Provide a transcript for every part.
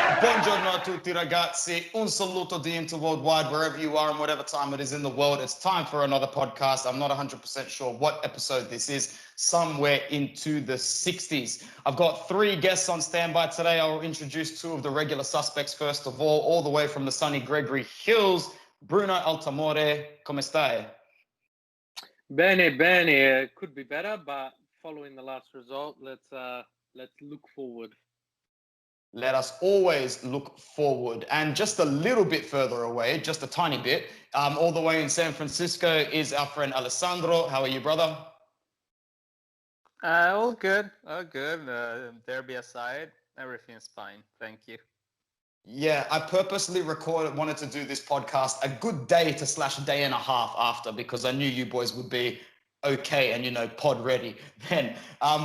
Buongiorno a tutti ragazzi, un saluto di Inter Worldwide, wherever you are and whatever time it is in the world. It's time for another podcast. I'm not 100% sure what episode this is, somewhere into the 60s. I've got three guests on standby today. I'll introduce two of the regular suspects first of all the way from the sunny Gregory Hills. Bruno Altamore, come stai? Bene, bene. Could be better, but following the last result, let's look forward. Let us always look forward. And just a little bit further away, just a tiny bit, all the way in San Francisco is our friend Alessandro. How are you, brother? All good, all good. Derby aside, everything's fine. Thank you. Yeah, I purposely wanted to do this podcast a good day to slash day and a half after because I knew you boys would be okay and, pod ready. Then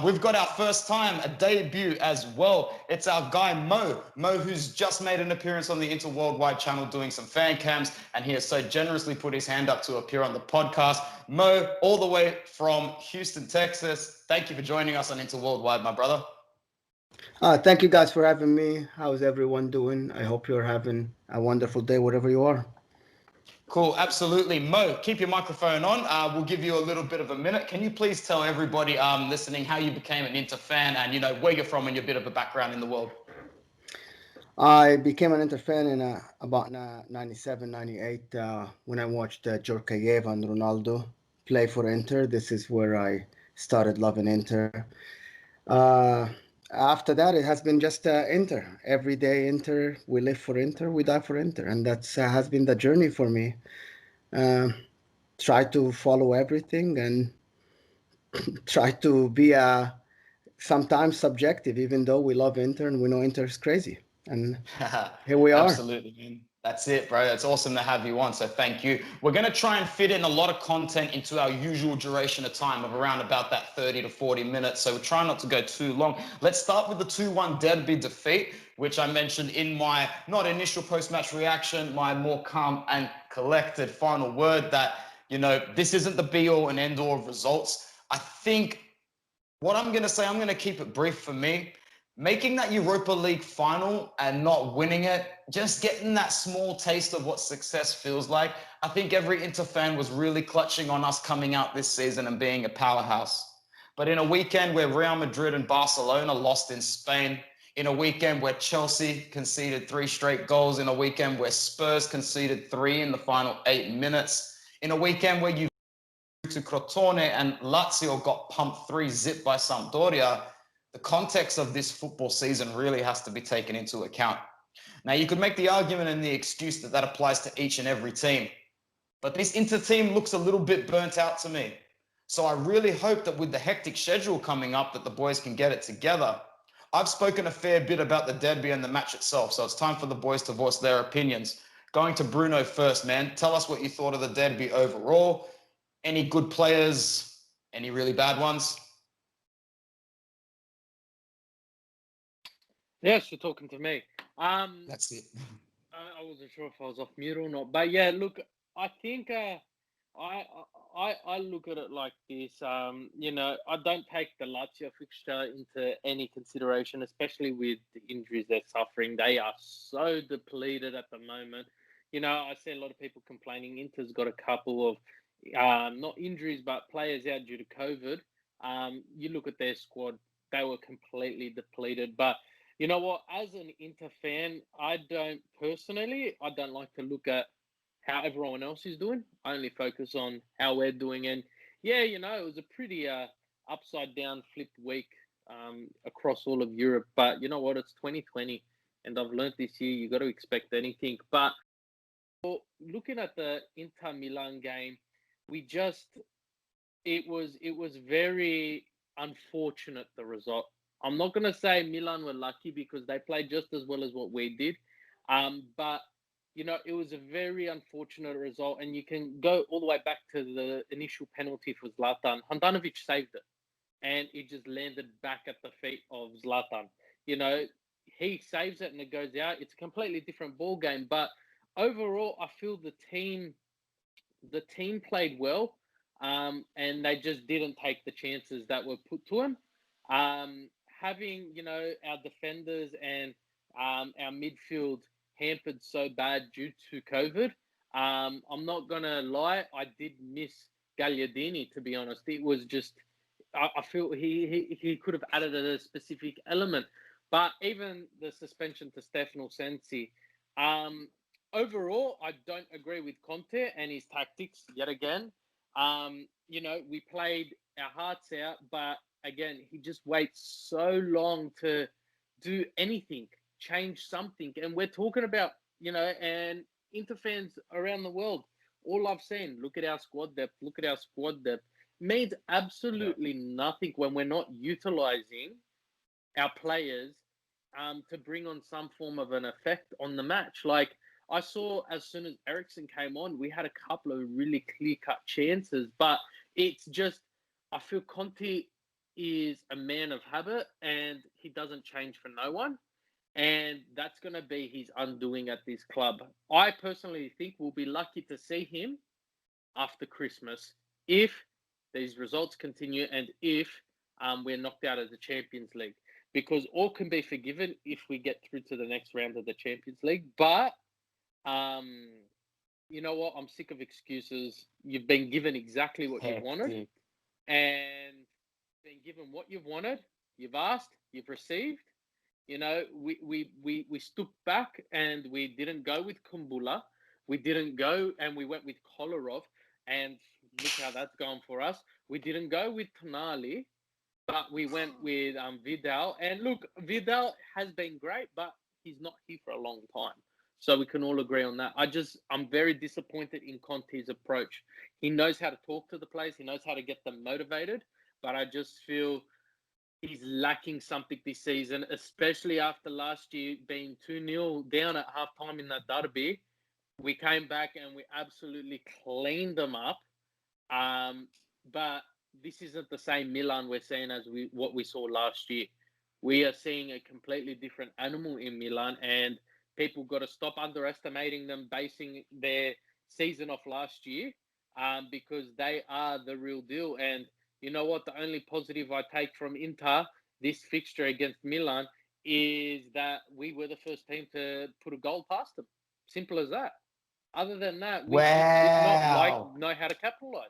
we've got our first time, a debut as well. It's our guy Mo, who's just made an appearance on the Inter Worldwide channel doing some fan cams, and he has so generously put his hand up to appear on the podcast. Mo, all the way from Houston, Texas. Thank you for joining us on Inter Worldwide, my brother. Thank you guys for having me. How's everyone doing? I hope you're having a wonderful day wherever you are. Cool, absolutely. Mo, keep your microphone on. We'll give you a little bit of a minute. Can you please tell everybody listening how you became an Inter fan and, where you're from and your bit of a background in the world? I became an Inter fan in about 97, 98 when I watched Djorkaeff and Ronaldo play for Inter. This is where I started loving Inter. After that, it has been just Inter. Every day Inter, we live for Inter, we die for Inter. And that has been the journey for me. Try to follow everything and try to be sometimes subjective, even though we love Inter and we know Inter is crazy. And here we are. Absolutely, man. That's it, bro. It's awesome to have you on. So thank you. We're going to try and fit in a lot of content into our usual duration of time of around about that 30 to 40 minutes. So we're trying not to go too long. Let's start with the 2-1 derby defeat, which I mentioned in my not initial post-match reaction, my more calm and collected final word that, this isn't the be-all and end-all of results. I think what I'm going to say, I'm going to keep it brief for me. Making that Europa League final and not winning it, just getting that small taste of what success feels like. I think every Inter fan was really clutching on us coming out this season and being a powerhouse. But in a weekend where Real Madrid and Barcelona lost in Spain, in a weekend where Chelsea conceded 3 straight goals, in a weekend where Spurs conceded 3 in the final 8 minutes, in a weekend where to Crotone and Lazio got pumped 3-0 by Sampdoria, the context of this football season really has to be taken into account. Now, you could make the argument and the excuse that applies to each and every team, but this Inter team looks a little bit burnt out to me. So I really hope that with the hectic schedule coming up that the boys can get it together. I've spoken a fair bit about the derby and the match itself, so it's time for the boys to voice their opinions. Going to Bruno first, man. Tell us what you thought of the derby overall. Any good players? Any really bad ones? Yes, you're talking to me. That's it. I wasn't sure if I was off mute or not, but yeah, look, I think I look at it like this. I don't take the Lazio fixture into any consideration, especially with the injuries they're suffering. They are so depleted at the moment. I see a lot of people complaining Inter's got a couple of not injuries, but players out due to COVID. You look at their squad, they were completely depleted. But you know what? As an Inter fan, I don't like to look at how everyone else is doing. I only focus on how we're doing. And yeah, it was a pretty upside down flipped week across all of Europe. But you know what? It's 2020, and I've learned this year you got to expect anything. But looking at the Inter Milan game, it was very unfortunate, the result. I'm not going to say Milan were lucky because they played just as well as what we did. But, it was a very unfortunate result. And you can go all the way back to the initial penalty for Zlatan. Handanovic saved it. And it just landed back at the feet of Zlatan. He saves it and it goes out. It's a completely different ball game. But overall, I feel the team played well. And they just didn't take the chances that were put to them. Having, our defenders and our midfield hampered so bad due to COVID. I'm not going to lie, I did miss Gagliardini, to be honest. It was just, I feel he could have added a specific element. But even the suspension to Stefano Sensi, overall, I don't agree with Conte and his tactics yet again. We played our hearts out, but again, he just waits so long to do anything, change something. And we're talking about, and Inter fans around the world, all I've seen, look at our squad depth, means absolutely nothing when we're not utilizing our players to bring on some form of an effect on the match. Like I saw as soon as Eriksen came on, we had a couple of really clear-cut chances, but it's just, I feel Conte is a man of habit and he doesn't change for no one. And that's going to be his undoing at this club. I personally think we'll be lucky to see him after Christmas if these results continue and if we're knocked out of the Champions League. Because all can be forgiven if we get through to the next round of the Champions League. But you know what? I'm sick of excuses. You've been given exactly what you wanted. And been given what you've wanted. You've asked, you've received. We stood back and we didn't go with Kumbula. We didn't go and we went with Kolarov. And look how that's gone for us. We didn't go with Tonali, but we went with Vidal. And look, Vidal has been great, but he's not here for a long time. So we can all agree on that. I'm very disappointed in Conte's approach. He knows how to talk to the players. He knows how to get them motivated. But I just feel he's lacking something this season, especially after last year being 2-0 down at halftime in that derby. We came back and we absolutely cleaned them up. But this isn't the same Milan we're seeing as what we saw last year. We are seeing a completely different animal in Milan, and people got to stop underestimating them, basing their season off last year, because they are the real deal. And you know what? The only positive I take from Inter, this fixture against Milan, is that we were the first team to put a goal past them. Simple as that. Other than that, we just did not know how to capitalize.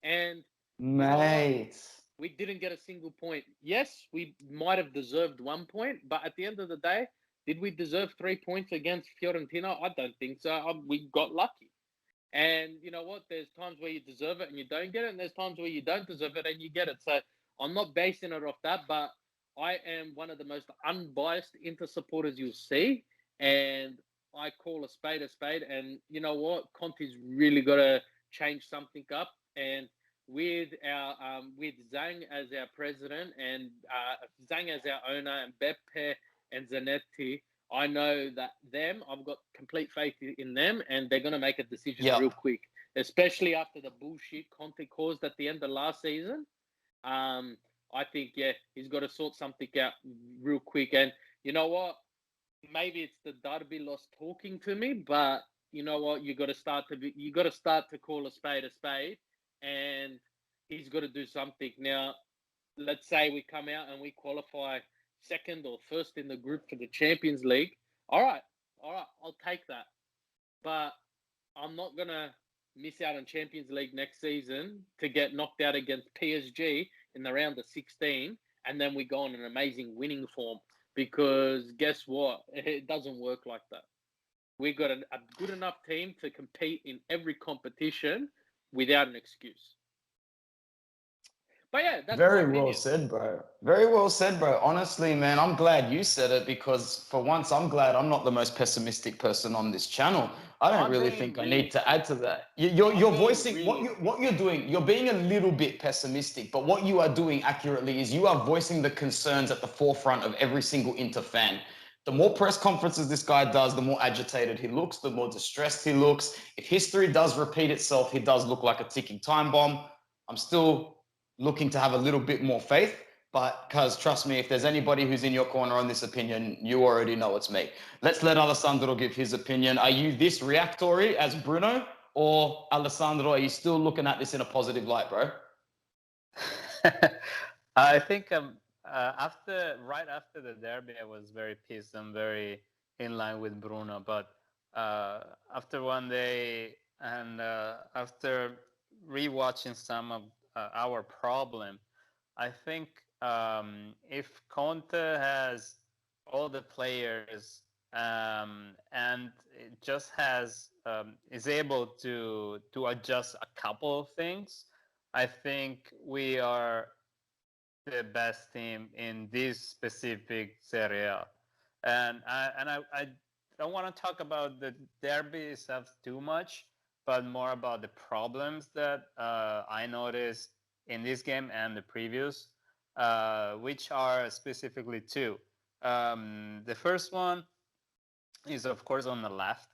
And mate, we didn't get a single point. Yes, we might have deserved 1 point, but at the end of the day, did we deserve 3 points against Fiorentina? I don't think so. We got lucky. And you know what? There's times where you deserve it and you don't get it, and there's times where you don't deserve it and you get it. So I'm not basing it off that, but I am one of the most unbiased Inter supporters you'll see, and I call a spade a spade. And you know what? Conte's really got to change something up. And with our with Zhang as our president and Zhang as our owner and Beppe and Zanetti, I know that I've got complete faith in them, and they're going to make a decision real quick, especially after the bullshit Conte caused at the end of last season. I think, he's got to sort something out real quick. And you know what? Maybe it's the derby loss talking to me, but you know what? You got to start to call a spade, and he's got to do something. Now, let's say we come out and we qualify second or first in the group for the Champions League. All right, I'll take that. But I'm not going to miss out on Champions League next season to get knocked out against PSG in the round of 16, and then we go on an amazing winning form, because guess what? It doesn't work like that. We've got a good enough team to compete in every competition without an excuse. But yeah, that's very well said, bro. Very well said, bro. Honestly, man, I'm glad you said it, because for once, I'm glad I'm not the most pessimistic person on this channel. I don't really think I need to add to that. You're voicing what you're doing. You're being a little bit pessimistic, but what you are doing accurately is you are voicing the concerns at the forefront of every single Inter fan. The more press conferences this guy does, the more agitated he looks, the more distressed he looks. If history does repeat itself, he does look like a ticking time bomb. I'm still looking to have a little bit more faith, but because trust me, if there's anybody who's in your corner on this opinion, you already know it's me. Let's let Alessandro give his opinion. Are you this reactory as Bruno, or Alessandro, are you still looking at this in a positive light, bro? I think I'm right after the derby, I was very pissed and very in line with Bruno. But after one day and after rewatching some of our problem, I think if Conte has all the players and it just has is able to adjust a couple of things, I think we are the best team in this specific Serie A. And I don't want to talk about the derby itself too much, but more about the problems that I noticed in this game and the previous, which are specifically two. The first one is, of course, on the left.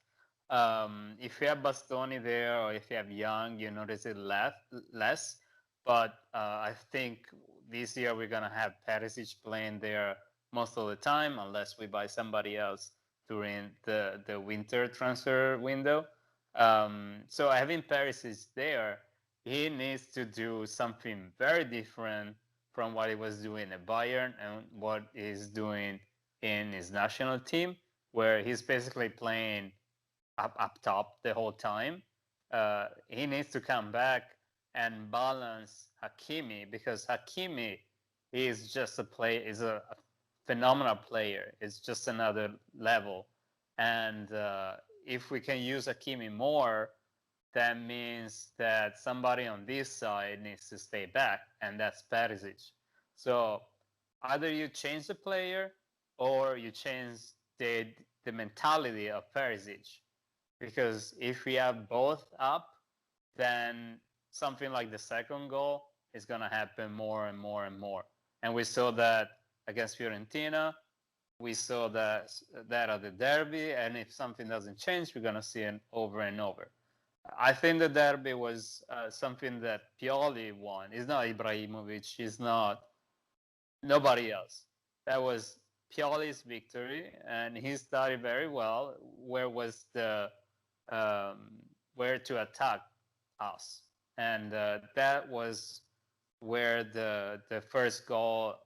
If you have Bastoni there or if you have Young, you notice it less. But I think this year we're going to have Perisic playing there most of the time, unless we buy somebody else during the winter transfer window. So having Perisic there, he needs to do something very different from what he was doing at Bayern and what he's doing in his national team, where he's basically playing up top the whole time. He needs to come back and balance Hakimi, because Hakimi is just a phenomenal player. It's just another level. And if we can use Hakimi more, that means that somebody on this side needs to stay back, and that's Perisic. So either you change the player or you change the mentality of Perisic. Because if we have both up, then something like the second goal is going to happen more and more and more. And we saw that against Fiorentina. We saw that at the derby. And if something doesn't change, we're going to see it over and over. I think the derby was something that Pioli won. It's not Ibrahimovic. It's not nobody else. That was Pioli's victory, and he started very well. Where was where to attack us, and that was where the first goal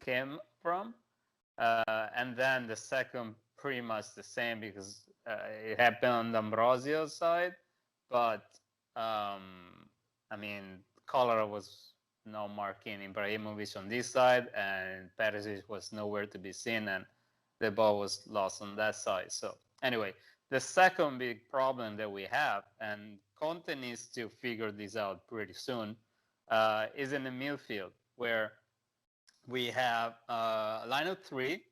came from, and then the second pretty much the same, because it happened on D'Ambrosio's side, but I mean, Cholera was no marking Ibrahimovic on this side, and Perisic was nowhere to be seen, and the ball was lost on that side. So anyway, the second big problem that we have, and Conte needs to figure this out pretty soon, is in the midfield, where we have a line of three,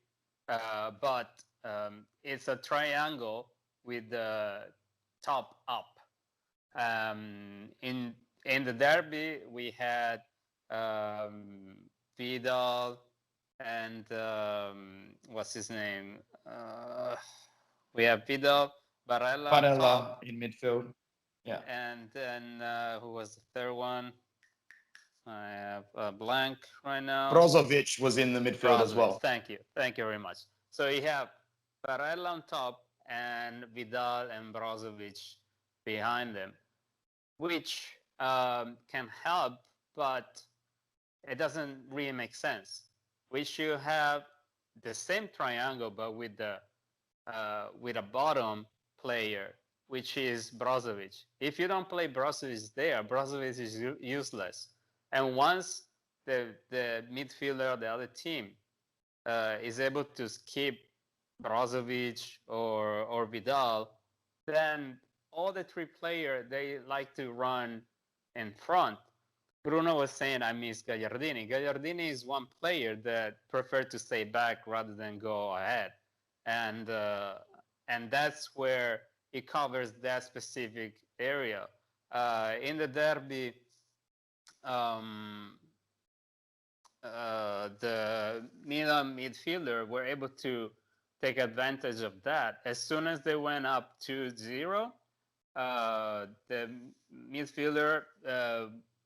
but it's a triangle with the top up. In the derby, we had Vidal and what's his name? We have Vidal, Barella in midfield. Yeah. And then who was the third one? I have a blank right now. Brozovic was in the midfield as well. Thank you very much. So you have Barella on top and Vidal and Brozovic behind them, which can help, but it doesn't really make sense. We should have the same triangle, but with a bottom player, which is Brozovic. If you don't play Brozovic there, Brozovic is useless. And once the midfielder of the other team is able to skip Brozovic or Vidal, then all the three players, they like to run in front. Bruno was saying, I miss Gagliardini. Gagliardini is one player that preferred to stay back rather than go ahead. And that's where it covers that specific area. In the derby, the Milan midfielder were able to take advantage of that. As soon as they went up 2-0, the midfielder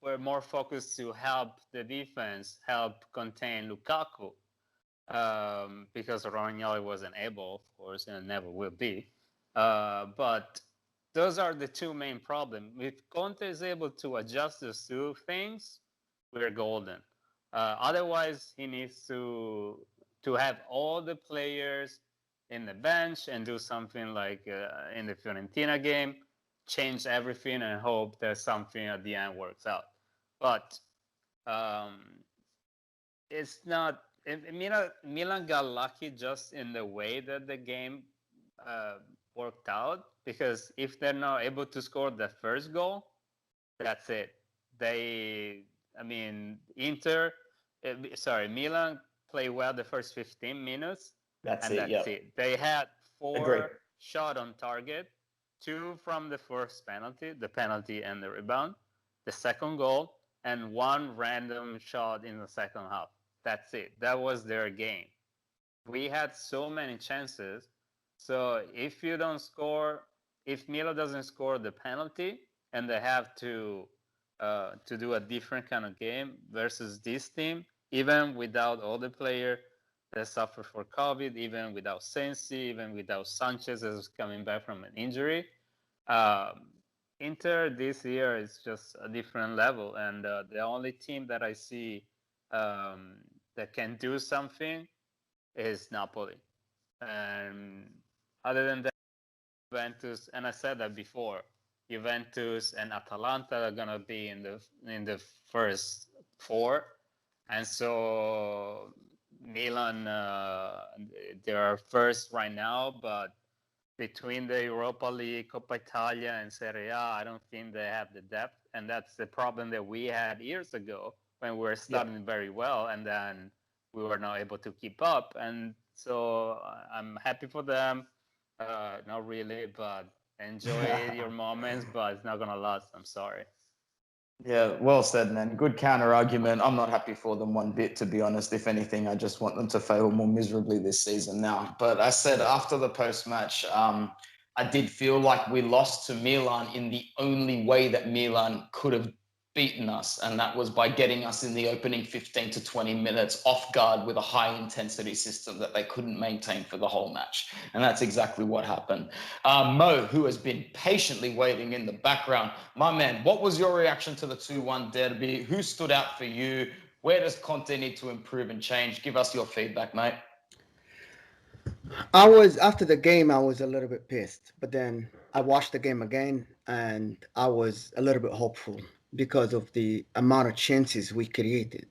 were more focused to help the defense, help contain Lukaku, because Romagnoli wasn't able, of course, and never will be. But those are the two main problems. If Conte is able to adjust those two things, we're golden. Otherwise, he needs to have all the players in the bench and do something like in the Fiorentina game, change everything and hope that something at the end works out. But it's not. Milan got lucky just in the way that the game worked out, because if they're not able to score the first goal, that's it. Milan played well the first 15 minutes, That's and it. that's Yeah. it. They had Agree. 4 shots on target, 2 from the first penalty, the penalty and the rebound, the second goal, and 1 random shot in the second half. That's it. That was their game. We had so many chances. So if you don't score, if Milan doesn't score the penalty, and they have to do a different kind of game versus this team, even without all the players that suffer for COVID, even without Sensi, even without Sanchez as coming back from an injury, Inter this year is just a different level, and the only team that I see that can do something is Napoli. And other than that, Juventus, and I said that before, Juventus and Atalanta are gonna be in the first 4, and so Milan they are first right now, but between the Europa League, Coppa Italia, and Serie A, I don't think they have the depth, and that's the problem that we had years ago when we were starting very well, and then we were not able to keep up. And so I'm happy for them. Not really, but enjoy your moments, but it's not gonna last. I'm sorry. Yeah, well said, man. Good counter argument. I'm not happy for them one bit, to be honest. If anything, I just want them to fail more miserably this season now. But I said after the post match, I did feel like we lost to Milan in the only way that Milan could have beaten us, and that was by getting us in the opening 15 to 20 minutes off guard with a high intensity system that they couldn't maintain for the whole match. And that's exactly what happened. Mo, who has been patiently waiting in the background, my man, what was your reaction to the 2-1 derby? Who stood out for you? Where does Conte need to improve and change? Give us your feedback, mate. After the game, I was a little bit pissed, but then I watched the game again and I was a little bit hopeful because of the amount of chances we created.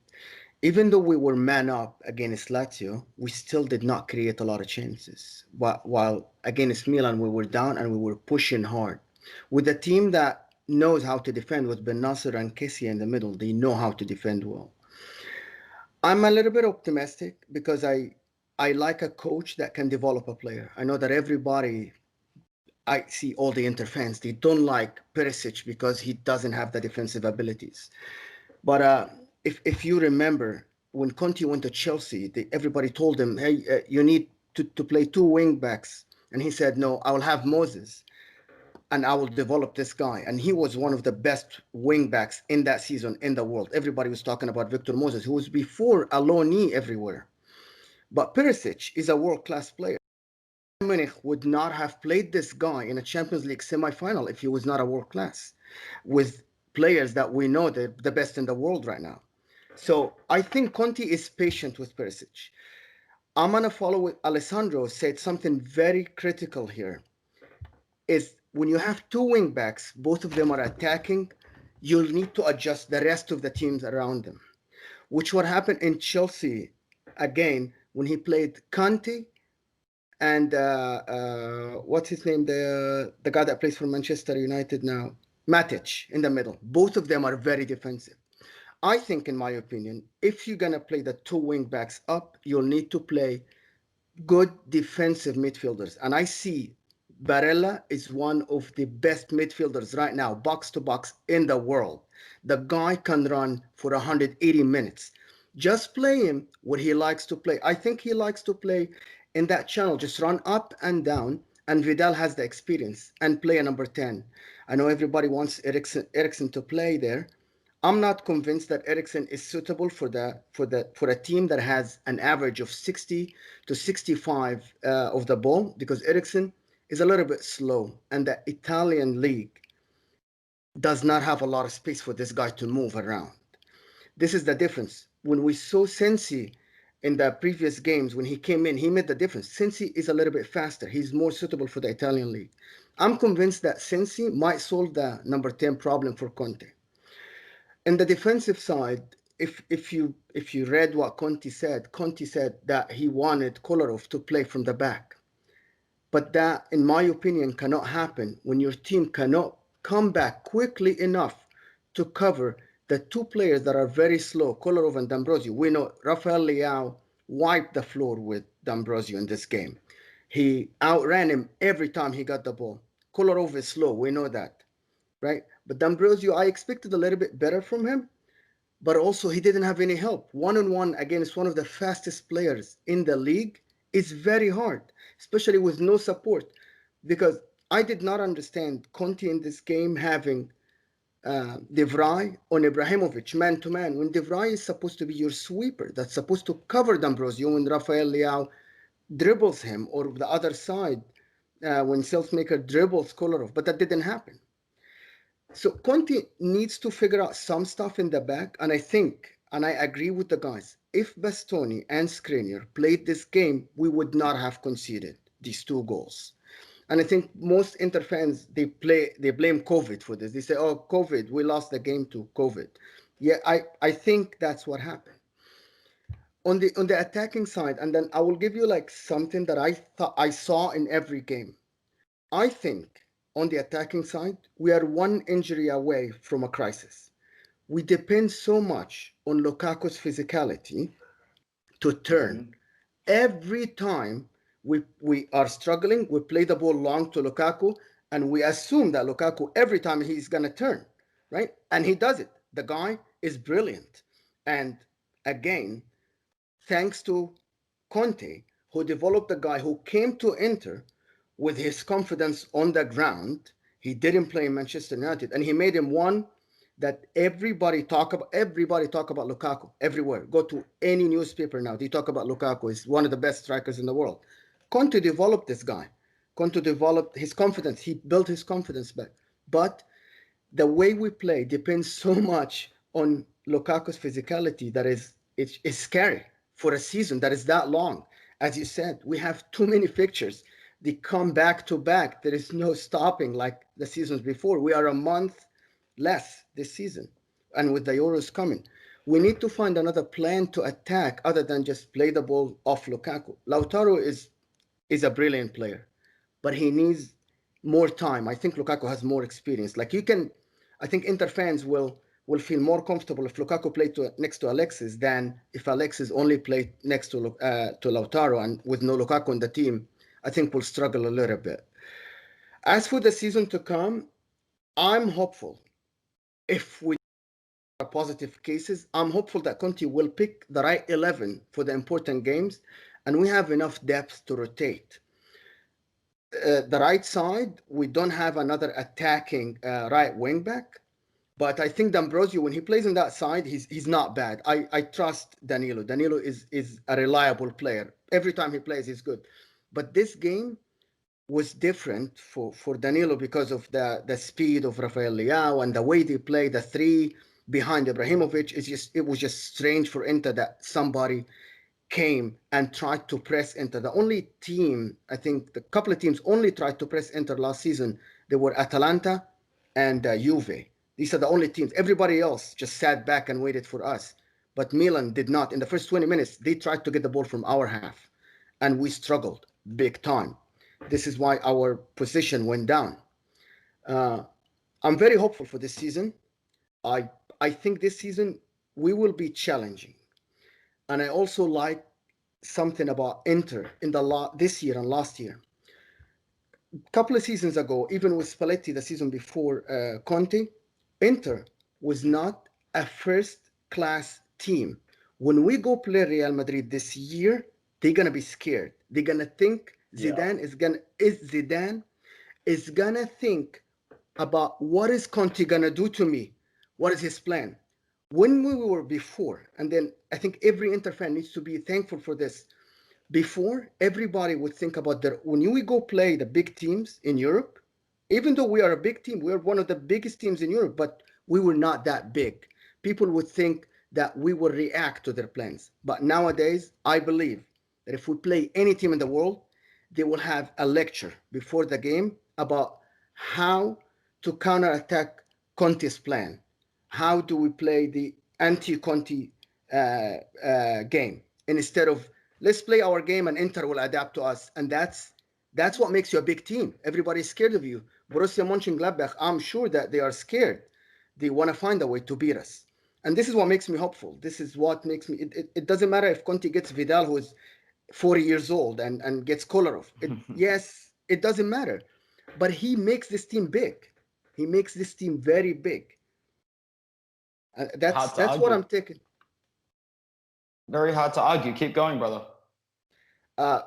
Even though we were man up against Lazio, we still did not create a lot of chances. While against Milan, we were down and we were pushing hard. With a team that knows how to defend, with Ben Nasser and Kessie in the middle, they know how to defend well. I'm a little bit optimistic because I like a coach that can develop a player. I know that I see all the Inter fans, they don't like Perisic because he doesn't have the defensive abilities. But if you remember, when Conte went to Chelsea, everybody told him, hey, you need to play 2 wing backs. And he said, no, I will have Moses and I will develop this guy. And he was one of the best wing backs in that season in the world. Everybody was talking about Victor Moses, who was before a low knee everywhere. But Perisic is a world-class player. Munich would not have played this guy in a Champions League semi-final if he was not a world-class, with players that we know the best in the world right now. So I think Conte is patient with Perisic. I'm going to follow what Alessandro said, something very critical here, is when you have 2 wing backs, both of them are attacking, you'll need to adjust the rest of the teams around them, which what happened in Chelsea, again, when he played Conte and what's his name, the guy that plays for Manchester United now, Matic in the middle. Both of them are very defensive. I think, in my opinion, if you're going to play the 2 wing backs up, you'll need to play good defensive midfielders. And I see Barella is one of the best midfielders right now, box to box in the world. The guy can run for 180 minutes. Just play him what he likes to play. I think he likes to play in that channel, just run up and down. And Vidal has the experience and play a number 10. I know everybody wants Eriksen to play there. I'm not convinced that Eriksen is suitable for a team that has an average of 60 to 65 of the ball, because Eriksen is a little bit slow, and the Italian league does not have a lot of space for this guy to move around. This is the difference. when we saw Sensi in the previous games, when he came in, he made the difference. Sensi is a little bit faster. He's more suitable for the Italian league. I'm convinced that Sensi might solve the number 10 problem for Conte. In the defensive side, if you read what Conte said that he wanted Kolarov to play from the back. But that, in my opinion, cannot happen when your team cannot come back quickly enough to cover the two players that are very slow, Kolarov and D'Ambrosio. We know Rafael Leao wiped the floor with D'Ambrosio in this game. He outran him every time he got the ball. Kolarov is slow, we know that, right? But D'Ambrosio, I expected a little bit better from him, but also he didn't have any help. One-on-one against one of the fastest players in the league is very hard, especially with no support, because I did not understand Conte in this game having De Vrij on Ibrahimovic man-to-man, when De Vrij is supposed to be your sweeper, that's supposed to cover D'Ambrosio when Rafael Leao dribbles him, or the other side, when Selfmaker dribbles Kolarov, but that didn't happen. So Conte needs to figure out some stuff in the back, and I think, and I agree with the guys, if Bastoni and Skriniar played this game, we would not have conceded these 2 goals. And I think most Inter fans, they blame COVID for this. They say, oh, COVID, we lost the game to COVID. Yeah, I think that's what happened. On the attacking side, and then I will give you like something that I thought I saw in every game. I think on the attacking side, we are 1 injury away from a crisis. We depend so much on Lukaku's physicality to turn. Every time we are struggling, we play the ball long to Lukaku, and we assume that Lukaku, every time he's going to turn, right? And he does it. The guy is brilliant. And again, thanks to Conte, who developed a guy who came to Inter with his confidence on the ground. He didn't play in Manchester United, and he made him one that everybody talk about Lukaku everywhere. Go to any newspaper now, they talk about Lukaku. He's one of the best strikers in the world. Conte developed this guy. Conte developed his confidence. He built his confidence back. But the way we play depends so much on Lukaku's physicality that it's scary for a season that is that long. As you said, we have too many fixtures. They come back to back. There is no stopping like the seasons before. We are a month less this season. And with the Euros coming, we need to find another plan to attack other than just play the ball off Lukaku. Lautaro is a brilliant player, but he needs more time. I think Lukaku has more experience. I think Inter fans will feel more comfortable if Lukaku played next to Alexis than if Alexis only played next to Lautaro, and with no Lukaku in the team, I think we'll struggle a little bit. As for the season to come, I'm hopeful. If we are positive cases, I'm hopeful that Conte will pick the right 11 for the important games, and we have enough depth to rotate. The right side, we don't have another attacking right wing back, but I think D'Ambrosio, when he plays on that side, he's not bad. I trust Danilo. Danilo is a reliable player. Every time he plays, he's good. But this game was different for Danilo because of the speed of Rafael Leao and the way they play the 3 behind Ibrahimovic. It was just strange for Inter that somebody came and tried to press Inter. The only team, I think the couple of teams only tried to press Inter last season, they were Atalanta and Juve. These are the only teams. Everybody else just sat back and waited for us. But Milan did not. In the first 20 minutes, they tried to get the ball from our half, and we struggled big time. This is why our position went down. I'm very hopeful for this season. I think this season we will be challenging. And I also like something about Inter in this year and last year. A couple of seasons ago, even with Spalletti, the season before Conte, Inter was not a first-class team. When we go play Real Madrid this year, they're gonna be scared. They're gonna think Zidane is gonna think about what is Conte gonna do to me? What is his plan? When we were before, and then I think every Inter fan needs to be thankful for this. Before, everybody would think about when we go play the big teams in Europe, even though we are a big team, we are one of the biggest teams in Europe, but we were not that big. People would think that we will react to their plans. But nowadays, I believe that if we play any team in the world, they will have a lecture before the game about how to counterattack Conte's plan. How do we play the anti-Conte game? And instead of let's play our game and Inter will adapt to us. And that's what makes you a big team. Everybody's scared of you. Borussia Mönchengladbach, I'm sure that they are scared. They want to find a way to beat us. And this is what makes me hopeful. This is what makes me. It doesn't matter if Conte gets Vidal, who is 40 years old, and gets Kolarov. Yes, it doesn't matter. But he makes this team big. He makes this team very big. That's what I'm taking. Very hard to argue. Keep going, brother. I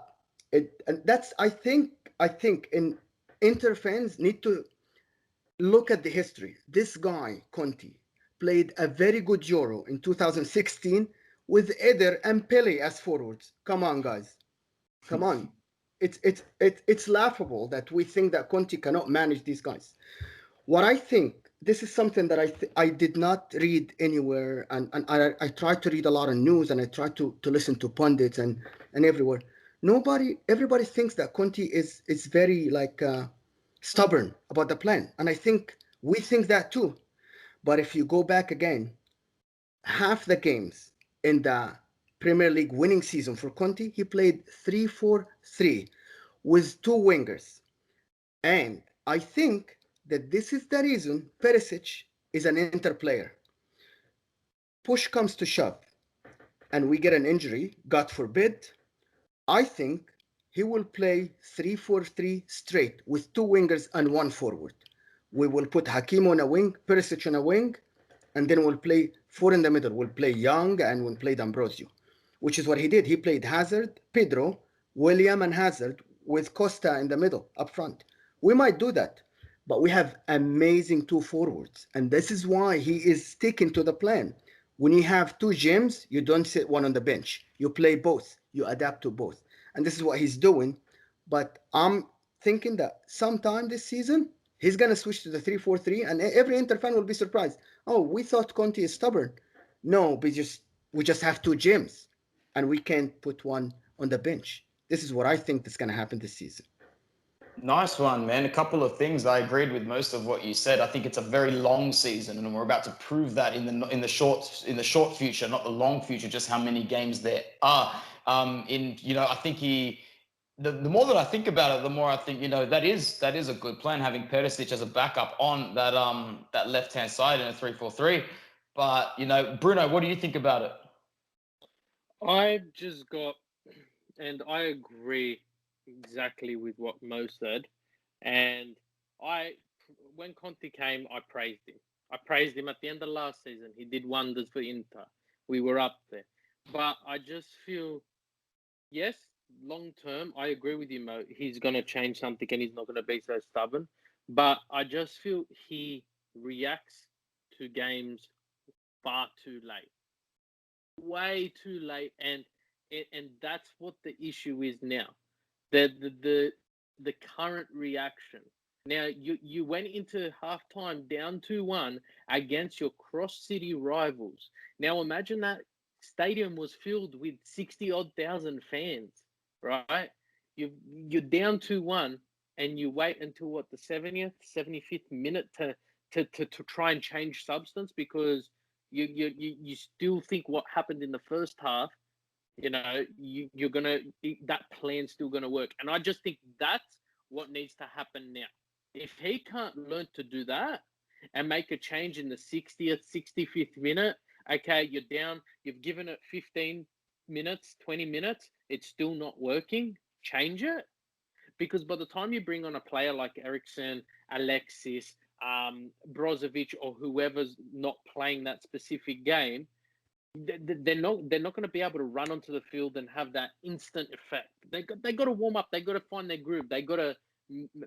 think in Inter fans need to look at the history. This guy Conte played a very good Euro in 2016 with Eder and Pele as forwards. Come on, guys. Come on. It's laughable that we think that Conte cannot manage these guys. What I think, this is something that I did not read anywhere, and I tried to read a lot of news, and I tried to listen to pundits and everywhere. Everybody thinks that Conte is very stubborn about the plan, and I think we think that too. But if you go back again, half the games in the Premier League winning season for Conte, he played 3-4-3 with two wingers, and I think that this is the reason Perisic is an Inter player. Push comes to shove, and we get an injury, God forbid, I think he will play 3-4-3 straight with two wingers and one forward. We will put Hakim on a wing, Perisic on a wing, and then we'll play four in the middle. We'll play Young and we'll play D'Ambrosio, which is what he did. He played Hazard, Pedro, William, and Hazard with Costa in the middle up front. We might do that, but we have amazing two forwards, and this is why he is sticking to the plan. When you have two gems, you don't sit one on the bench. You play both. You adapt to both. And this is what he's doing. But I'm thinking that sometime this season, he's going to switch to the 3-4-3, and every Inter fan will be surprised. Oh, we thought Conte is stubborn. No, we just have two gems, and we can't put one on the bench. This is what I think is going to happen this season. Nice one, man. A couple of things. I agreed with most of what you said. I think it's a very long season, and we're about to prove that in the short future, not the long future. Just how many games there are. I think the more that I think about it, the more I think that is a good plan, having Perisic as a backup on that left hand side in a 3-4-3. But Bruno, what do you think about it? I've just got, and I agree exactly with what Mo said, and when Conte came, I praised him. I praised him at the end of last season. He did wonders for Inter. We were up there, but I just feel, yes, long term, I agree with you, Mo. He's going to change something, and he's not going to be so stubborn. But I just feel he reacts to games far too late, way too late, and that's what the issue is now. The current reaction. Now you went into halftime down 2-1 against your cross-city rivals. Now imagine that stadium was filled with 60,000 fans, right? You're down 2-1 and you wait until what, the 70th, 75th minute to try and change substance because you still think what happened in the first half. You're gonna, that plan's still gonna work, and I just think that's what needs to happen now. If he can't learn to do that and make a change in the 60th, 65th minute, okay, you're down, you've given it 15 minutes, 20 minutes, it's still not working, change it. Because by the time you bring on a player like Eriksen, Alexis, Brozovic, or whoever's not playing that specific game, they're not going to be able to run onto the field and have that instant effect. They got to warm up. They got to find their groove. They got to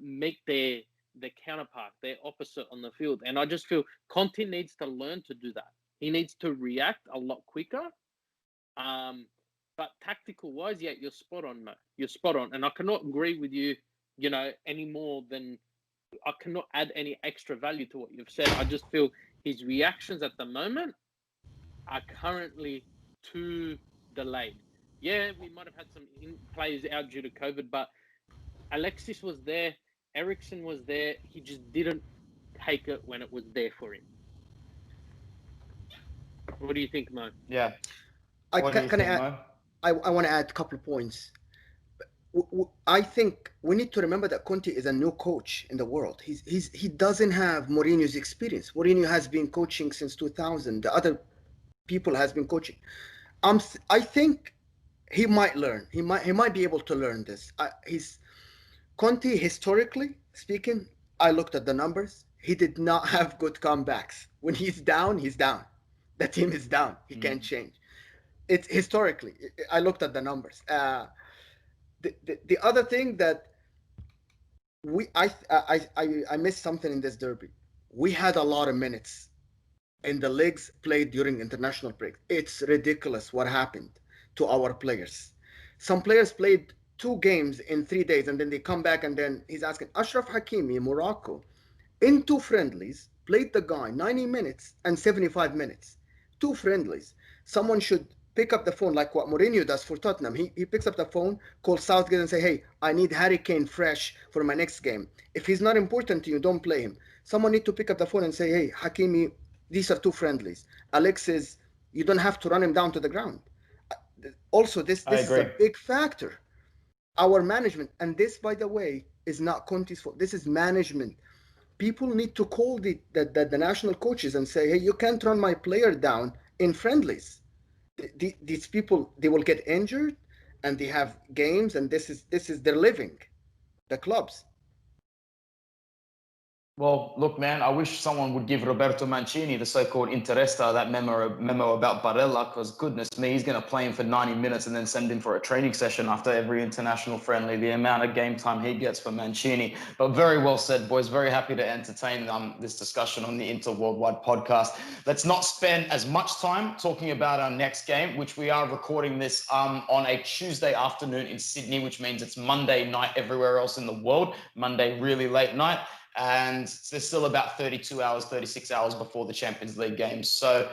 make their counterpart, their opposite on the field. And I just feel Conte needs to learn to do that. He needs to react a lot quicker. But tactical wise, yeah, you're spot on, mate. You're spot on. And I cannot agree with you, any more than I cannot add any extra value to what you've said. I just feel his reactions at the moment are currently too delayed. Yeah, we might have had some players out due to COVID, but Alexis was there, Ericsson was there. He just didn't take it when it was there for him. What do you think, Mo? Yeah. I What do you can I think, add, Mo? I want to add a couple of points. I think we need to remember that Conte is a new coach in the world. He doesn't have Mourinho's experience. Mourinho has been coaching since 2000. The other people has been coaching. I think he might learn. He might be able to learn this. Conte, historically speaking, I looked at the numbers. He did not have good comebacks. When he's down, he's down. The team is down. He can't change. It's historically. I looked at the numbers. The other thing that I missed something in this derby. We had a lot of minutes in the leagues played during international break. It's ridiculous what happened to our players. Some players played 2 games in 3 days and then they come back and then he's asking Ashraf Hakimi, Morocco, in 2 friendlies, played the guy 90 minutes and 75 minutes. 2 friendlies. Someone should pick up the phone like what Mourinho does for Tottenham. He picks up the phone, calls Southgate and say, hey, I need Harry Kane fresh for my next game. If he's not important to you, don't play him. Someone need to pick up the phone and say, hey, Hakimi, these are 2 friendlies. Alexis, you don't have to run him down to the ground. Also, this is a big factor. Our management, and this, by the way, is not Conte's fault. This is management. People need to call the national coaches and say, hey, you can't run my player down in friendlies. These people, they will get injured and they have games and this is their living, the clubs. Well, look, man, I wish someone would give Roberto Mancini, the so-called Interesta, that memo about Barella, because goodness me, he's going to play him for 90 minutes and then send him for a training session after every international friendly, the amount of game time he gets for Mancini. But very well said, boys. Very happy to entertain this discussion on the Inter Worldwide podcast. Let's not spend as much time talking about our next game, which we are recording this on a Tuesday afternoon in Sydney, which means it's Monday night everywhere else in the world, Monday really late night. And there's still about 32 hours, 36 hours before the Champions League games. So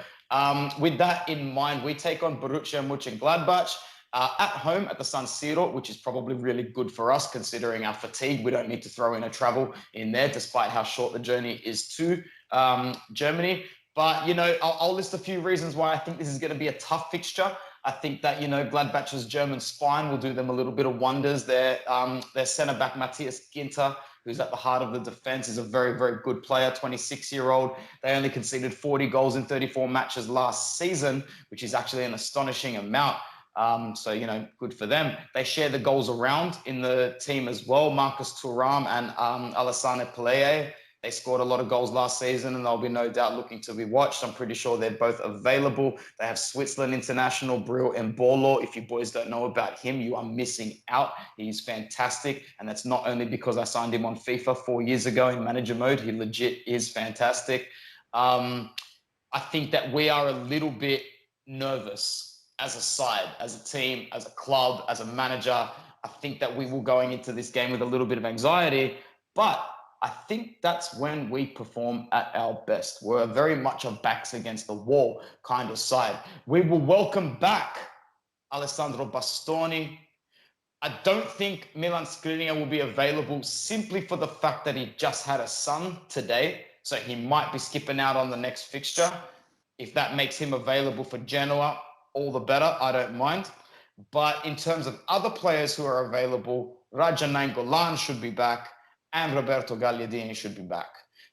with that in mind, we take on Borussia Mönchengladbach at home at the San Siro, which is probably really good for us considering our fatigue. We don't need to throw in a travel in there, despite how short the journey is to Germany. But, you know, I'll list a few reasons why I think this is going to be a tough fixture. I think that, you know, Gladbach's German spine will do them a little bit of wonders. Their centre-back, Matthias Ginter, who's at the heart of the defense, is a very, very good player, 26-year-old. They only conceded 40 goals in 34 matches last season, which is actually an astonishing amount. So, you know, good for them. They share the goals around in the team as well. Marcus Thuram and Alassane Pelaye. They scored a lot of goals last season and they'll be no doubt looking to be watched. I'm pretty sure they're both available. They have Switzerland international Bril Embolo. If you boys don't know about him, you are missing out. He's fantastic. And that's not only because I signed him on FIFA 4 years ago in manager mode. He legit is fantastic. I think that we are a little bit nervous as a side, as a team, as a club, as a manager. I think that we will going into this game with a little bit of anxiety, but I think that's when we perform at our best. We're very much a backs against the wall kind of side. We will welcome back Alessandro Bastoni. I don't think Milan Skriniar will be available simply for the fact that he just had a son today. So he might be skipping out on the next fixture. If that makes him available for Genoa, all the better. I don't mind. But in terms of other players who are available, Raja Nainggolan should be back. And Roberto Gagliardini should be back.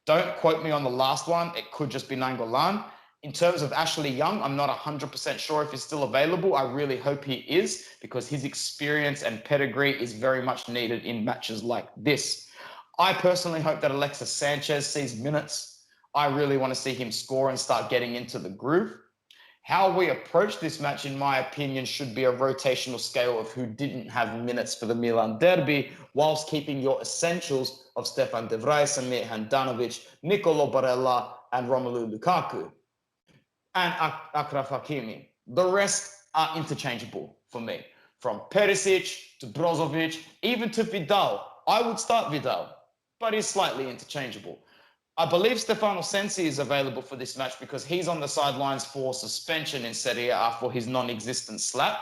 Don't quote me on the last one. It could just be Nainggolan. In terms of Ashley Young, I'm not 100% sure if he's still available. I really hope he is because his experience and pedigree is very much needed in matches like this. I personally hope that Alexis Sanchez sees minutes. I really want to see him score and start getting into the groove. How we approach this match, in my opinion, should be a rotational scale of who didn't have minutes for the Milan derby, whilst keeping your essentials of Stefan de Vrij, Samir Handanovic, Nicolo Barella, and Romelu Lukaku, and Achraf Hakimi. The rest are interchangeable for me. From Perisic to Brozovic, even to Vidal. I would start Vidal, but he's slightly interchangeable. I believe Stefano Sensi is available for this match because he's on the sidelines for suspension in Serie A for his non-existent slap.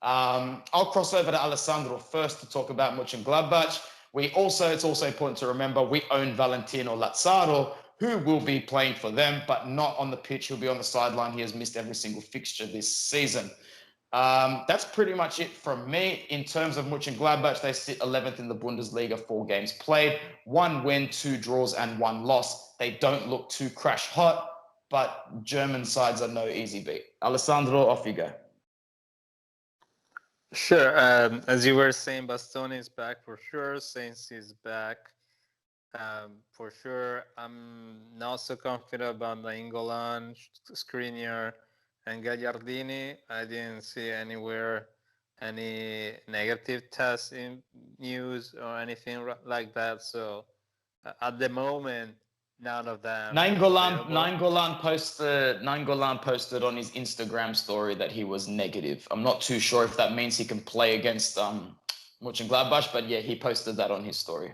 I'll cross over to Alessandro first to talk about Monchengladbach. It's also important to remember we own Valentino Lazzaro, who will be playing for them, but not on the pitch. He'll be on the sideline. He has missed every single fixture this season. That's pretty much it from me. In terms of Mönchengladbach, they sit 11th in the Bundesliga, 4 games played, 1 win, 2 draws, and 1 loss. They don't look too crash hot, but German sides are no easy beat. Alessandro, off you go. Sure. As you were saying, Bastoni is back for sure. Sainz is back for sure. I'm not so confident about Nainggolan, Skriniar, and Gagliardini. I didn't see anywhere any negative test in news or anything like that. So at the moment, none of them. Nainggolan posted on his Instagram story that he was negative. I'm not too sure if that means he can play against Mönchengladbach, but yeah, he posted that on his story.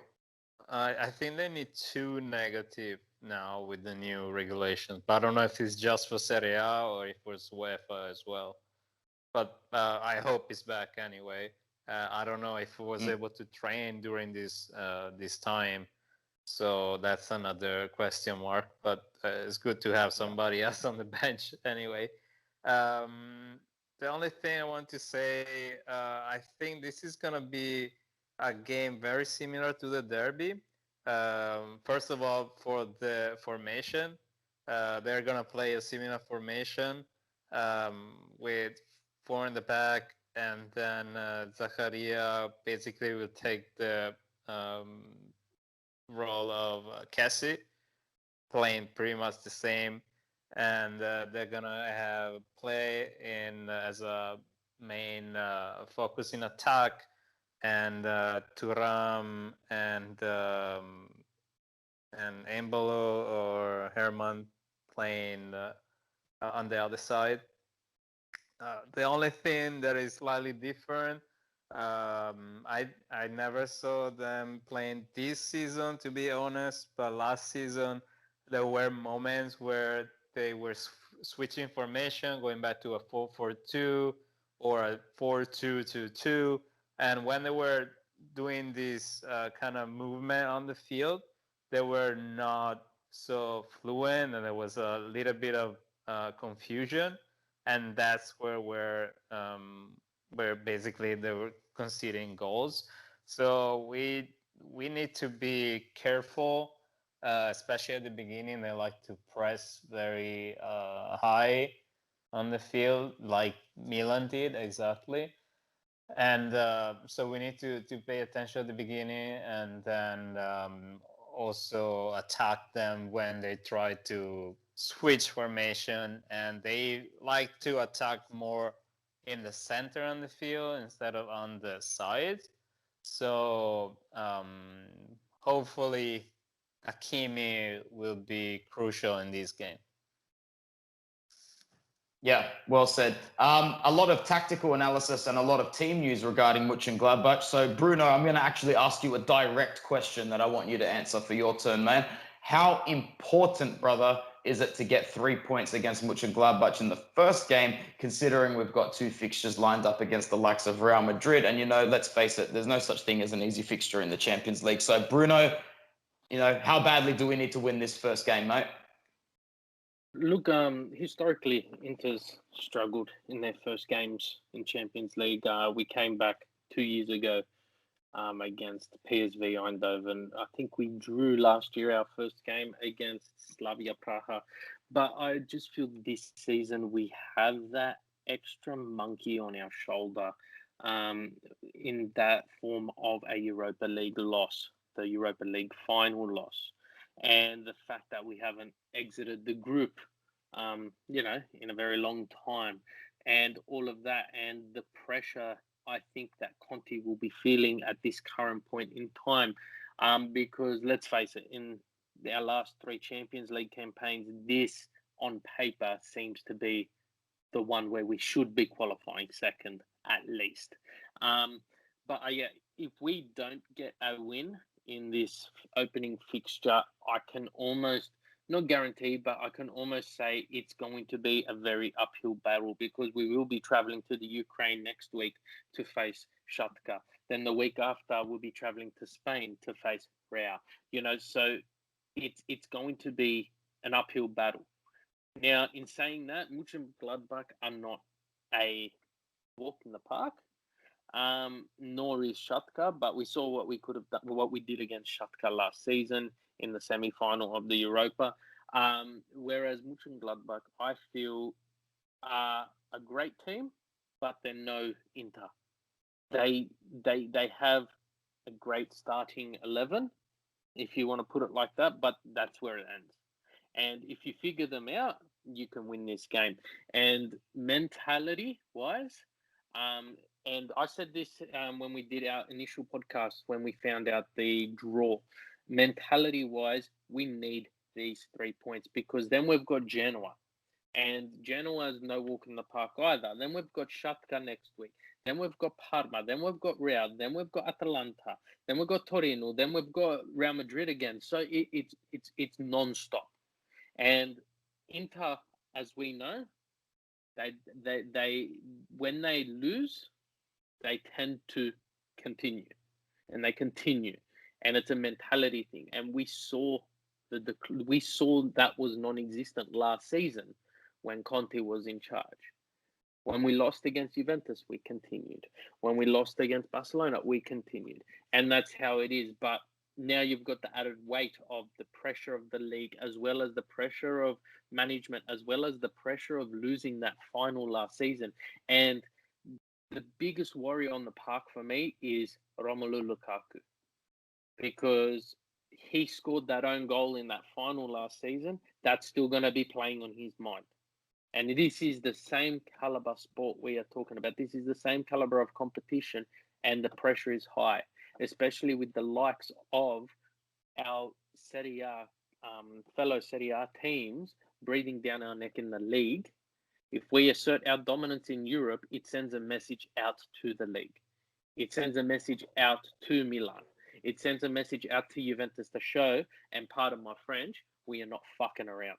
I think they need 2 negative now with the new regulations, but I don't know if it's just for Serie A or if it's UEFA as well. But I hope he's back anyway. I don't know if he was able to train during this time. So that's another question mark, but it's good to have somebody else on the bench anyway. The only thing I want to say, I think this is going to be a game very similar to the derby. First of all, for the formation, they're going to play a similar formation with 4 in the back, and then Zakaria basically will take the role of Cassie, playing pretty much the same, and they're gonna have play in as a main focus in attack, and Thuram and Embolo or Herman playing on the other side. The only thing that is slightly different, I never saw them playing this season, to be honest, but last season there were moments where they were switching formation, going back to a 4-4-2 or a 4-2-2-2, and when they were doing this kind of movement on the field, they were not so fluent, and there was a little bit of confusion, and that's where basically they were conceding goals. So we need to be careful, especially at the beginning. They like to press very high on the field, like Milan did exactly. And so we need to pay attention at the beginning, and then also attack them when they try to switch formation, and they like to attack more in the center on the field instead of on the side. So hopefully Hakimi will be crucial in this game. Yeah, well said. A lot of tactical analysis and a lot of team news regarding Mönchengladbach. So, Bruno, I'm going to actually ask you a direct question that I want you to answer for your turn, man. How important, brother, is it to get 3 points against Mönchengladbach in the first game, considering we've got 2 fixtures lined up against the likes of Real Madrid? And, let's face it, there's no such thing as an easy fixture in the Champions League. So, Bruno, how badly do we need to win this first game, mate? Look, historically, Inter's struggled in their first games in Champions League. We came back 2 years ago against PSV Eindhoven. I think we drew last year our first game against Slavia Praha. But I just feel this season we have that extra monkey on our shoulder in that form of a Europa League loss, the Europa League final loss. And the fact that we haven't exited the group, in a very long time, and all of that, and the pressure I think that Conte will be feeling at this current point in time, because let's face it, in our last 3 Champions League campaigns, this on paper seems to be the one where we should be qualifying second at least. But if we don't get a win in this opening fixture, I can almost, not guarantee, but I can almost say it's going to be a very uphill battle because we will be traveling to the Ukraine next week to face Shakhtar. Then the week after, we'll be traveling to Spain to face Real. So it's going to be an uphill battle. Now, in saying that, Monchengladbach are not a walk in the park, nor is Shakhtar, but we saw what we could have done, what we did against Shakhtar last season in the semi-final of the Europa. Whereas Monchengladbach, I feel, are a great team, but they're no Inter. They have a great starting 11, if you want to put it like that, but that's where it ends. And if you figure them out, you can win this game. And mentality-wise, and I said this when we did our initial podcast, when we found out the draw. Mentality-wise, we need these 3 points because then we've got Genoa. And Genoa is no walk in the park either. Then we've got Shakhtar next week. Then we've got Parma. Then we've got Real. Then we've got Atalanta. Then we've got Torino. Then we've got Real Madrid again. So it's non-stop. And Inter, as we know, they when they lose, they tend to continue, and they continue, and it's a mentality thing. And we saw that was non-existent last season when Conte was in charge. When we lost against Juventus, we continued. When we lost against Barcelona, we continued, and that's how it is. But now you've got the added weight of the pressure of the league, as well as the pressure of management, as well as the pressure of losing that final last season. And the biggest worry on the park for me is Romelu Lukaku, because he scored that own goal in that final last season. That's still going to be playing on his mind. And this is the same caliber sport we are talking about. This is the same caliber of competition, and the pressure is high, especially with the likes of our Serie A, fellow Serie A teams breathing down our neck in the league. If we assert our dominance in Europe, it sends a message out to the league. It sends a message out to Milan. It sends a message out to Juventus to show, and pardon my French, we are not fucking around.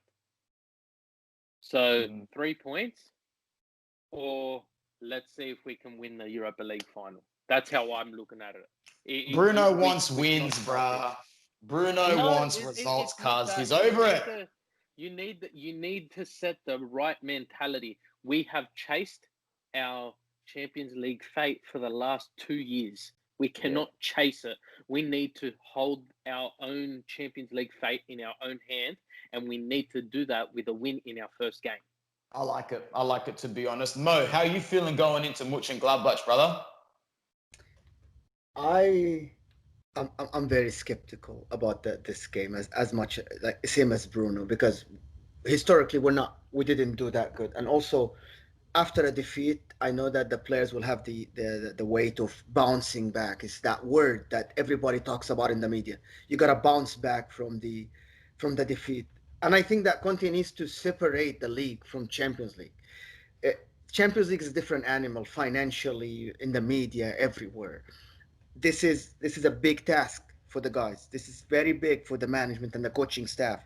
So 3 points, or let's see if we can win the Europa League final. That's how I'm looking at it. Bruno wants wins, bruh. Bruno wants results, cuz he's over it. You need to set the right mentality. We have chased our Champions League fate for the last 2 years. We cannot chase it. We need to hold our own Champions League fate in our own hand, and we need to do that with a win in our first game. I like it, to be honest. Mo, how are you feeling going into Monchengladbach, brother? I'm very skeptical about this game as much like same as Bruno, because historically we didn't do that good, and also after a defeat, I know that the players will have the weight of bouncing back. It's that word that everybody talks about in the media. You got to bounce back from the defeat, and I think that Conte needs to separate the league from Champions League. Champions League is a different animal financially, in the media, everywhere. This is a big task for the guys. This is very big for the management and the coaching staff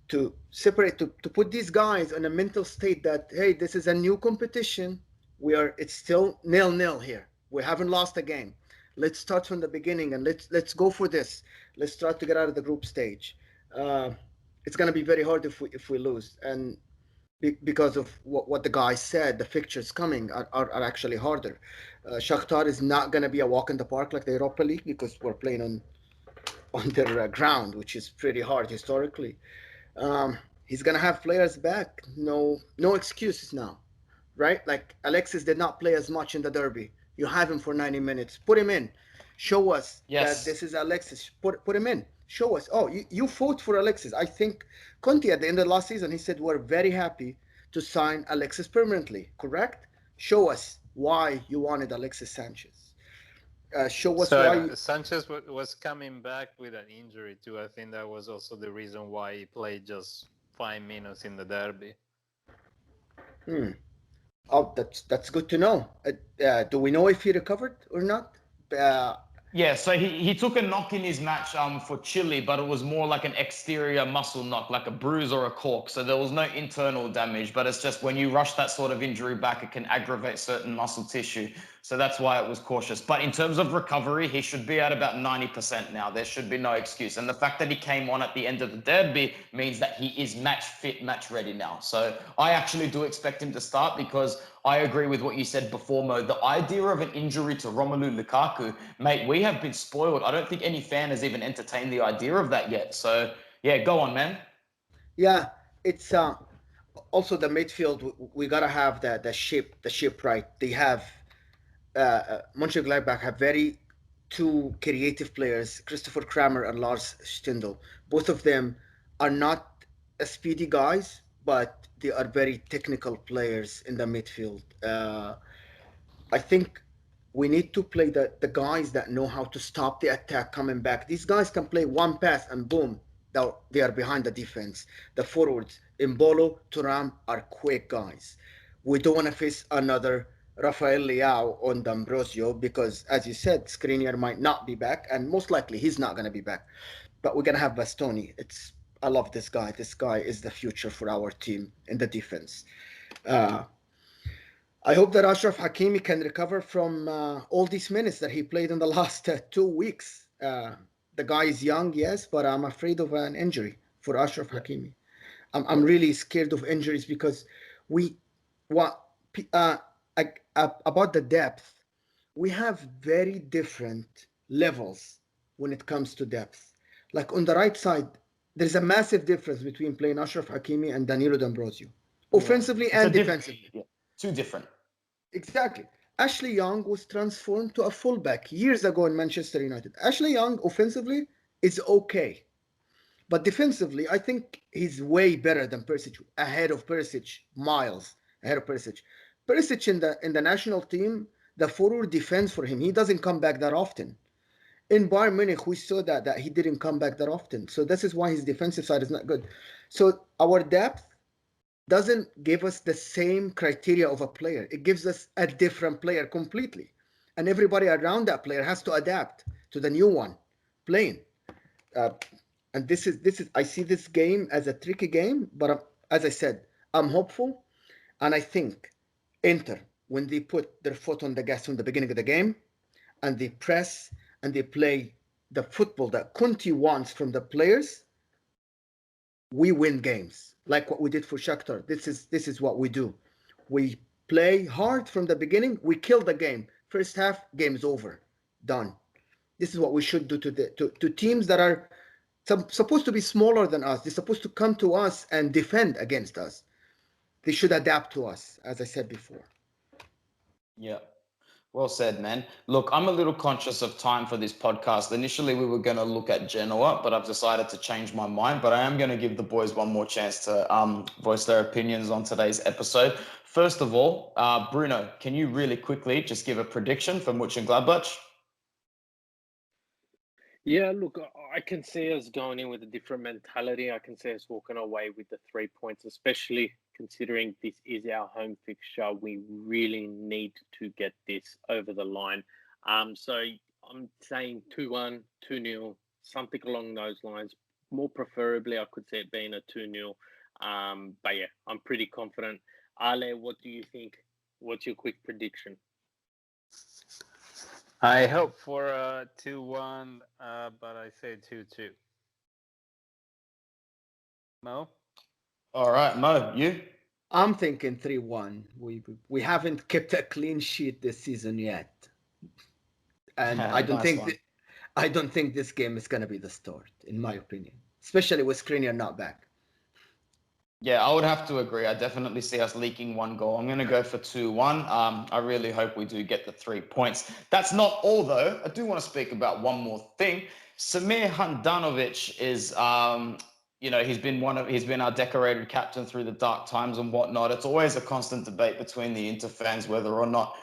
to separate, to put these guys in a mental state that, hey, this is a new competition. It's still 0-0 here. We haven't lost a game. Let's start from the beginning and let's go for this. Let's try to get out of the group stage. It's going to be very hard if we lose, and because of what the guys said, the fixtures coming are actually harder. Shakhtar is not going to be a walk in the park like the Europa League, because we're playing on their ground, which is pretty hard historically. He's going to have players back. No excuses now, right? Like Alexis did not play as much in the derby. You have him for 90 minutes. Put him in. Show us that this is Alexis. Put him in. Show us. Oh, you fought for Alexis. I think Conte at the end of last season, he said, we're very happy to sign Alexis permanently. Correct? Show us why you wanted Alexis Sanchez. Show us why. Sanchez was coming back with an injury too. I think that was also the reason why he played just 5 minutes in the derby. Oh, that's good to know. Do we know if he recovered or not? Yeah, so he took a knock in his match for Chile, but it was more like an exterior muscle knock, like a bruise or a cork. So there was no internal damage, but it's just when you rush that sort of injury back, it can aggravate certain muscle tissue. So that's why it was cautious. But in terms of recovery, he should be at about 90% now. There should be no excuse. And the fact that he came on at the end of the derby means that he is match fit, match ready now. So I actually do expect him to start because I agree with what you said before, Mo. The idea of an injury to Romelu Lukaku, mate, we have been spoiled. I don't think any fan has even entertained the idea of that yet. So, yeah, go on, man. Yeah, it's also the midfield. We gotta have the ship right. They have Monchengladbach have very two creative players, Christopher Kramer and Lars Stindl. Both of them are not speedy guys, but they are very technical players in the midfield. I think we need to play the guys that know how to stop the attack coming back. These guys can play one pass and boom, they are behind the defense. The forwards, Mbolo, Turam are quick guys. We don't want to face another Rafael Leao on D'Ambrosio because, as you said, Skriniar might not be back, and most likely he's not going to be back. But we're going to have Bastoni. I love this guy. This guy is the future for our team in the defense. I hope that Ashraf Hakimi can recover from all these minutes that he played in the last 2 weeks. The guy is young, yes, but I'm afraid of an injury for Ashraf Hakimi. I'm really scared of injuries because about the depth, we have very different levels when it comes to depth. Like on the right side, there's a massive difference between playing Ashraf Hakimi and Danilo D'Ambrosio, offensively and defensively. Too different. Exactly. Ashley Young was transformed to a fullback years ago in Manchester United. Ashley Young, offensively, is okay. But defensively, I think he's way better than Perisic, ahead of Perisic, miles ahead of Perisic. Perisic in the national team, the forward defense for him, he doesn't come back that often. In Bayern Munich, we saw that he didn't come back that often. So this is why his defensive side is not good. So our depth doesn't give us the same criteria of a player. It gives us a different player completely. And everybody around that player has to adapt to the new one playing. And this is I see this game as a tricky game, but as I said, I'm hopeful. And I think Inter, when they put their foot on the gas from the beginning of the game, and they press and they play the football that Conte wants from the players, we win games. Like what we did for Shakhtar. This is what we do. We play hard from the beginning. We kill the game. First half, game is over. Done. This is what we should do to teams that are supposed to be smaller than us. They're supposed to come to us and defend against us. They should adapt to us, as I said before. Yeah. Well said, man. Look, I'm a little conscious of time for this podcast. Initially, we were going to look at Genoa, but I've decided to change my mind. But I am going to give the boys one more chance to voice their opinions on today's episode. First of all, Bruno, can you really quickly just give a prediction for Monchengladbach? Yeah, look, I can see us going in with a different mentality. I can see us walking away with the 3 points, especially considering this is our home fixture. We really need to get this over the line. So I'm saying 2-1, 2-0, something along those lines. More preferably, I could see it being a 2-0. But yeah, I'm pretty confident. Ale, what do you think? What's your quick prediction? I hope for a 2-1, but I say 2-2. Mo? All right, Mo, you? I'm thinking 3-1. We haven't kept a clean sheet this season yet. And I don't think this game is going to be the start, in my opinion, especially with Skriniar not back. Yeah, I would have to agree. I definitely see us leaking one goal. I'm going to go for 2-1. I really hope we do get the 3 points. That's not all, though. I do want to speak about one more thing. Samir Handanovic is, he's been our decorated captain through the dark times and whatnot. It's always a constant debate between the Inter fans whether or not,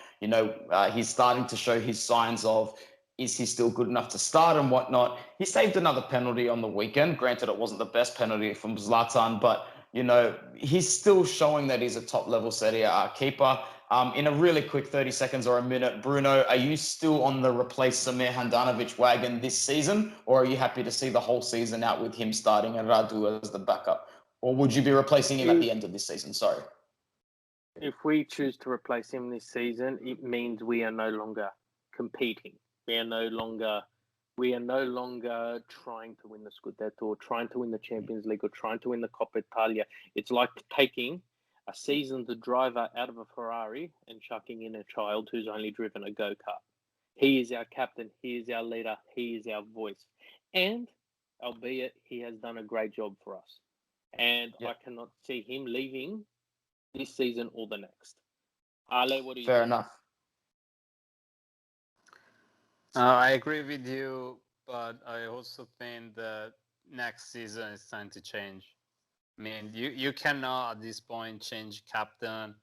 he's starting to show his signs of, is he still good enough to start and whatnot. He saved another penalty on the weekend. Granted, it wasn't the best penalty from Zlatan, but he's still showing that he's a top-level Serie A keeper. In a really quick 30 seconds or a minute, Bruno, are you still on the replace Samir Handanovic wagon this season, or are you happy to see the whole season out with him starting and Radu as the backup? Or would you be replacing him at the end of this season? Sorry. If we choose to replace him this season, it means we are no longer competing. We are no longer trying to win the Scudetto or trying to win the Champions League or trying to win the Coppa Italia. It's like taking a seasoned driver out of a Ferrari and chucking in a child who's only driven a go-kart. He is our captain. He is our leader. He is our voice. And albeit he has done a great job for us. And I cannot see him leaving this season or the next. Ale, what do you think? Fair enough. I agree with you, but I also think that next season it's time to change. I mean, you cannot at this point change captain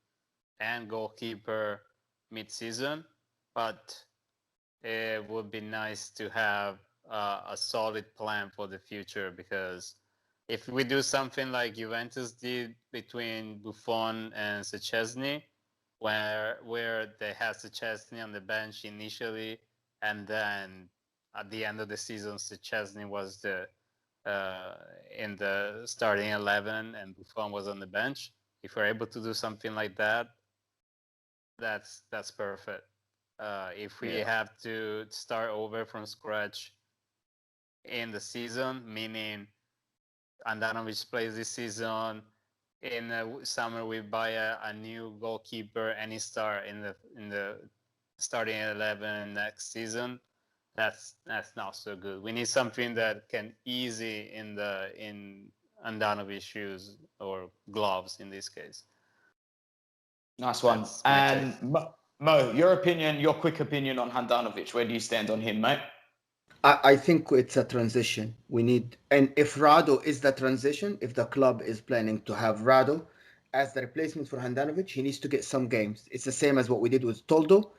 and goalkeeper mid-season, but it would be nice to have a solid plan for the future, because if we do something like Juventus did between Buffon and Szczesny, where they had Szczesny on the bench initially, and then at the end of the season, Szczesny was in the starting 11 and Buffon was on the bench. If we're able to do something like that, that's perfect. If we have to start over from scratch in the season, meaning Handanovic plays this season, in the summer we buy a new goalkeeper and he start in the starting 11 next season, that's not so good. We need something that can ease in Handanovic's shoes or gloves in this case. Nice one. And Mo, your quick opinion on Handanovic. Where do you stand on him, mate? I think it's a transition. And if Rado is the transition, if the club is planning to have Rado as the replacement for Handanovic, he needs to get some games. It's the same as what we did with Toldo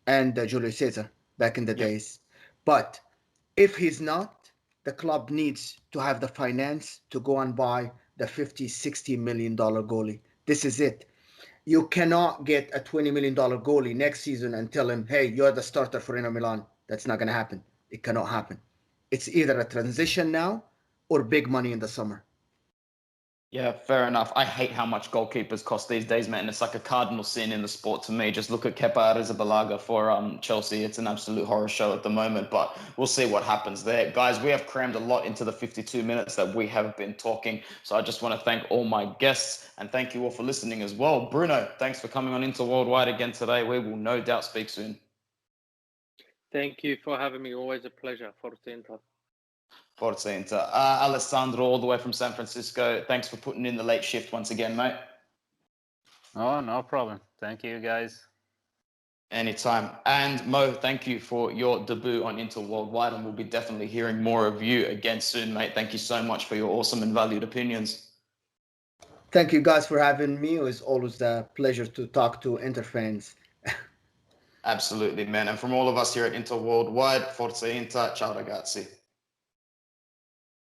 and Julio Cesar back in the days. But if he's not, the club needs to have the finance to go and buy the $50-60 million goalie. This is it. You cannot get a $20 million goalie next season and tell him, hey, you're the starter for Inter Milan. That's not going to happen. It cannot happen. It's either a transition now or big money in the summer. Yeah, fair enough. I hate how much goalkeepers cost these days, man. It's like a cardinal sin in the sport to me. Just look at Kepa Arrizabalaga for Chelsea. It's an absolute horror show at the moment, but we'll see what happens there. Guys, we have crammed a lot into the 52 minutes that we have been talking. So I just want to thank all my guests and thank you all for listening as well. Bruno, thanks for coming on Inter Worldwide again today. We will no doubt speak soon. Thank you for having me. Always a pleasure. Forza Inter. Forza Inter. Alessandro, all the way from San Francisco. Thanks for putting in the late shift once again, mate. Oh, no problem. Thank you, guys. Anytime. And Mo, thank you for your debut on Inter Worldwide, and we'll be definitely hearing more of you again soon, mate. Thank you so much for your awesome and valued opinions. Thank you guys for having me. It was always a pleasure to talk to Inter fans. Absolutely, man. And from all of us here at Inter Worldwide, Forza Inter, ciao ragazzi.